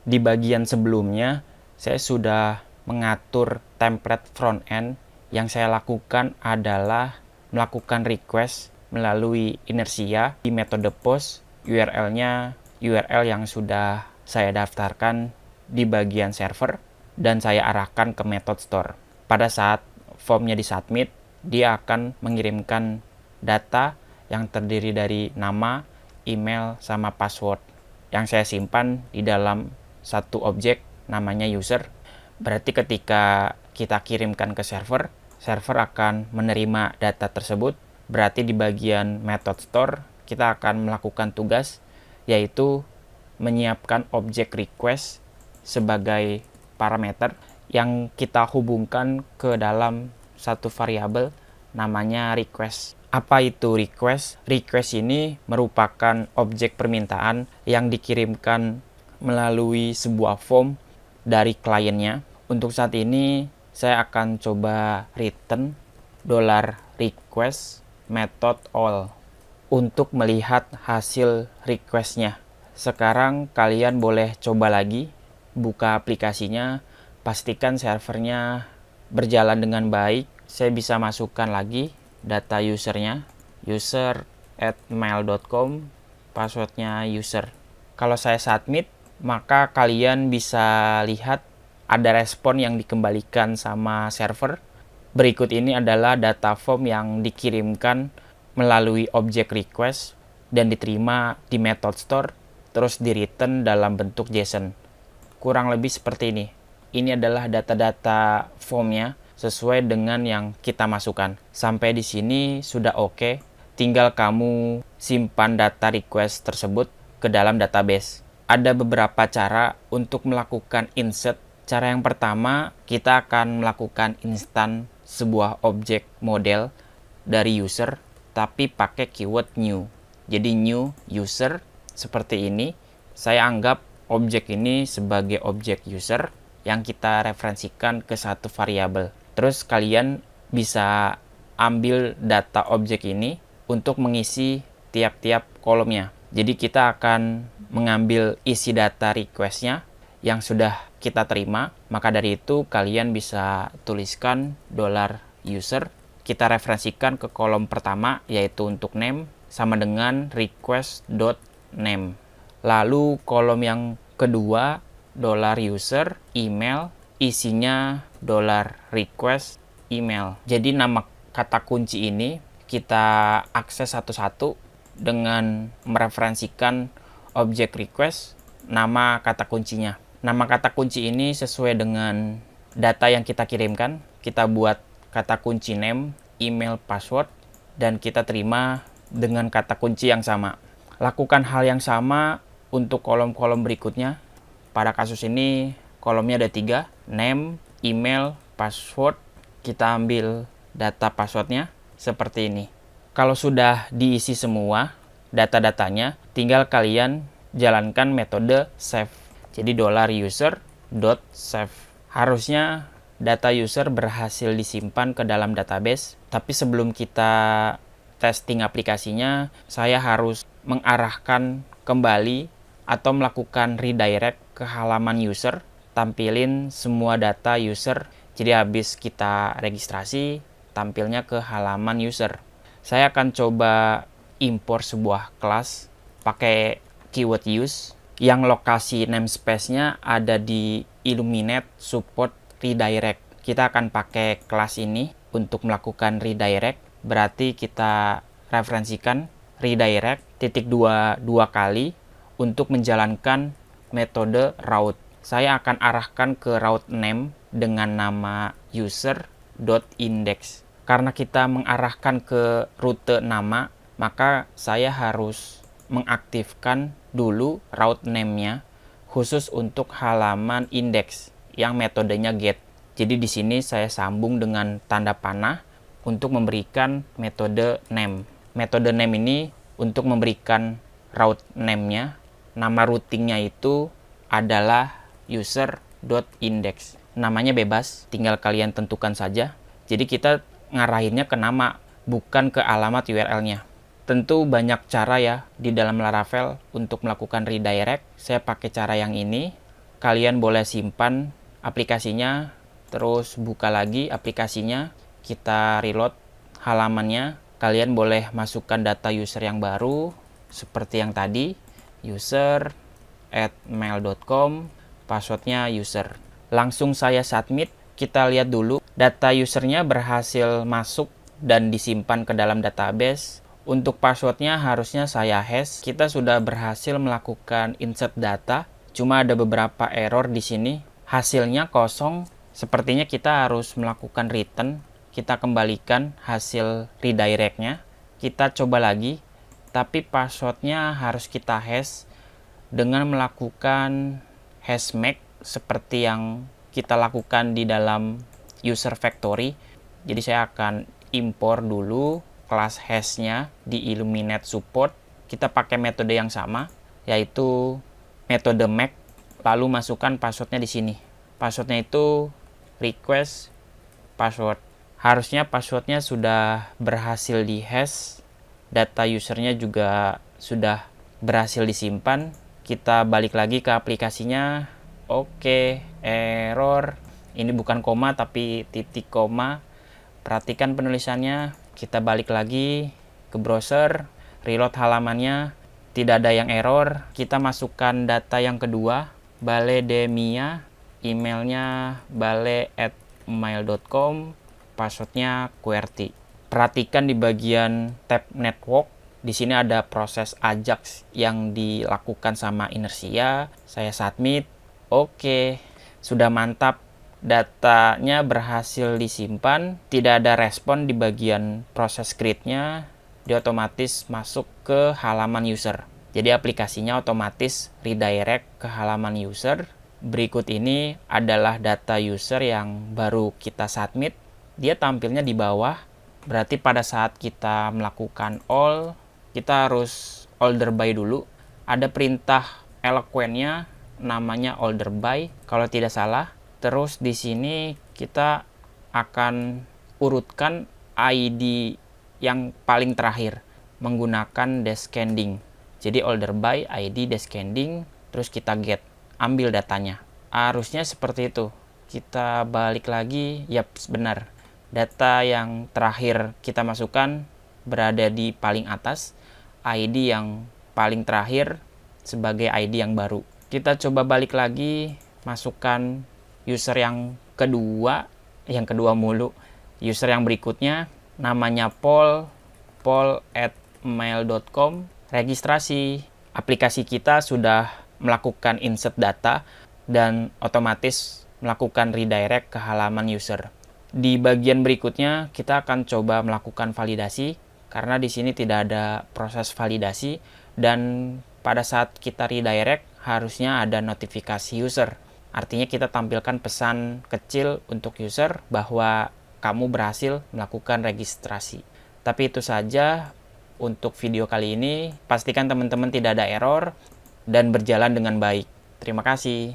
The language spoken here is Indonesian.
Di bagian sebelumnya, saya sudah mengatur template front end. Yang saya lakukan adalah melakukan request melalui inersia di metode post. URL-nya URL yang sudah saya daftarkan di bagian server dan saya arahkan ke method store. Pada saat formnya disubmit, dia akan mengirimkan data yang terdiri dari nama, email, sama password yang saya simpan di dalam satu objek namanya user. Berarti ketika kita kirimkan ke server, server akan menerima data tersebut. Berarti di bagian method store kita akan melakukan tugas, yaitu menyiapkan objek request sebagai parameter yang kita hubungkan ke dalam satu variabel namanya request. Apa itu request? Request ini merupakan objek permintaan yang dikirimkan melalui sebuah form dari kliennya. Untuk saat ini saya akan coba return $request method all untuk melihat hasil requestnya. Sekarang kalian boleh coba lagi buka aplikasinya, pastikan servernya berjalan dengan baik. Saya bisa masukkan lagi data usernya, user@mail.com, passwordnya user. Kalau saya submit, maka kalian bisa lihat ada respon yang dikembalikan sama server. Berikut ini adalah data form yang dikirimkan melalui objek request dan diterima di method store, terus di return dalam bentuk JSON. Kurang lebih seperti ini. Ini adalah data-data formnya sesuai dengan yang kita masukkan. Sampai di sini sudah oke. Tinggal kamu simpan data request tersebut ke dalam database. Ada beberapa cara untuk melakukan insert. Cara yang pertama, kita akan melakukan instan sebuah objek model dari user, tapi pakai keyword new. Jadi new user seperti ini. Saya anggap objek ini sebagai objek user yang kita referensikan ke satu variabel. Terus kalian bisa ambil data objek ini untuk mengisi tiap-tiap kolomnya. Jadi kita akan mengambil isi data requestnya yang sudah kita terima. Maka dari itu kalian bisa tuliskan $user. Kita referensikan ke kolom pertama, yaitu untuk name, sama dengan request.name. Lalu kolom yang kedua, $user, email, isinya $request, email. Jadi nama kata kunci ini kita akses satu-satu dengan mereferensikan objek request, nama kata kuncinya. Nama kata kunci ini sesuai dengan data yang kita kirimkan. Kita buat kata kunci name, email, password, dan kita terima dengan kata kunci yang sama. Lakukan hal yang sama untuk kolom-kolom berikutnya. Pada kasus ini kolomnya ada 3, name, email, password. Kita ambil data passwordnya seperti ini. Kalau sudah diisi semua data-datanya, tinggal kalian jalankan metode save. Jadi $user.save. Harusnya data user berhasil disimpan ke dalam database, tapi sebelum kita testing aplikasinya, saya harus mengarahkan kembali atau melakukan redirect ke halaman user, tampilin semua data user. Jadi habis kita registrasi, tampilnya ke halaman user. Saya akan coba import sebuah kelas pakai keyword use yang lokasi namespace-nya ada di Illuminate Support Redirect. Kita akan pakai kelas ini untuk melakukan redirect. Berarti kita referensikan redirect dua kali untuk menjalankan metode route. Saya akan arahkan ke route name dengan nama user.index. Karena kita mengarahkan ke rute nama, maka saya harus mengaktifkan dulu route name-nya khusus untuk halaman index yang metodenya get. Jadi di sini saya sambung dengan tanda panah untuk memberikan metode name. Metode name ini untuk memberikan route name-nya, nama routingnya itu adalah user.index. Namanya bebas, tinggal kalian tentukan saja. Jadi kita ngarahinnya ke nama, bukan ke alamat URL-nya. Tentu banyak cara ya di dalam Laravel untuk melakukan redirect. Saya pakai cara yang ini. kalian boleh simpan aplikasinya, terus buka lagi aplikasinya, kita reload halamannya. Kalian boleh masukkan data user yang baru seperti yang tadi, user@mail.com, passwordnya user. Langsung saya submit. Kita lihat dulu data usernya berhasil masuk dan disimpan ke dalam database. Untuk passwordnya harusnya saya hash. Kita sudah berhasil melakukan insert data, cuma ada beberapa error di sini. Hasilnya kosong. Sepertinya kita harus melakukan return. Kita kembalikan hasil redirect-nya. Kita coba lagi, tapi passwordnya harus kita hash dengan melakukan hashmake seperti yang kita lakukan di dalam user factory. Jadi saya akan impor dulu kelas hashnya di Illuminate Support. Kita pakai metode yang sama, yaitu metode make, lalu masukkan passwordnya di sini. Passwordnya itu request password. Harusnya passwordnya sudah berhasil di hash, data usernya juga sudah berhasil disimpan. Kita balik lagi ke aplikasinya. Oke, error. Ini bukan koma tapi titik koma. Perhatikan penulisannya. Kita balik lagi ke browser, reload halamannya, tidak ada yang error. Kita masukkan data yang kedua, Baledemia, emailnya bale@mail.com, passwordnya QWERTY. Perhatikan di bagian tab network, di sini ada proses Ajax yang dilakukan sama Inersia. Saya submit. Oke, sudah mantap. Datanya berhasil disimpan, tidak ada respon di bagian proses create-nya, dia otomatis masuk ke halaman user. Jadi aplikasinya otomatis redirect ke halaman user. Berikut ini adalah data user yang baru kita submit. Dia tampilnya di bawah, berarti pada saat kita melakukan all, kita harus order by dulu. Ada perintah Eloquent-nya, namanya order by, kalau tidak salah. Terus di sini kita akan urutkan ID yang paling terakhir menggunakan descending. Jadi order by ID descending, terus kita get, ambil datanya. Harusnya seperti itu. Kita balik lagi, yap benar. Data yang terakhir kita masukkan berada di paling atas, ID yang paling terakhir sebagai ID yang baru. Kita coba balik lagi, masukkan user yang kedua mulu. User yang berikutnya namanya paul@mail.com. Registrasi. Aplikasi kita sudah melakukan insert data dan otomatis melakukan redirect ke halaman user. Di bagian berikutnya kita akan coba melakukan validasi karena di sini tidak ada proses validasi dan pada saat kita redirect harusnya ada notifikasi user. Artinya kita tampilkan pesan kecil untuk user bahwa kamu berhasil melakukan registrasi. Tapi itu saja untuk video kali ini. Pastikan teman-teman tidak ada error dan berjalan dengan baik. Terima kasih.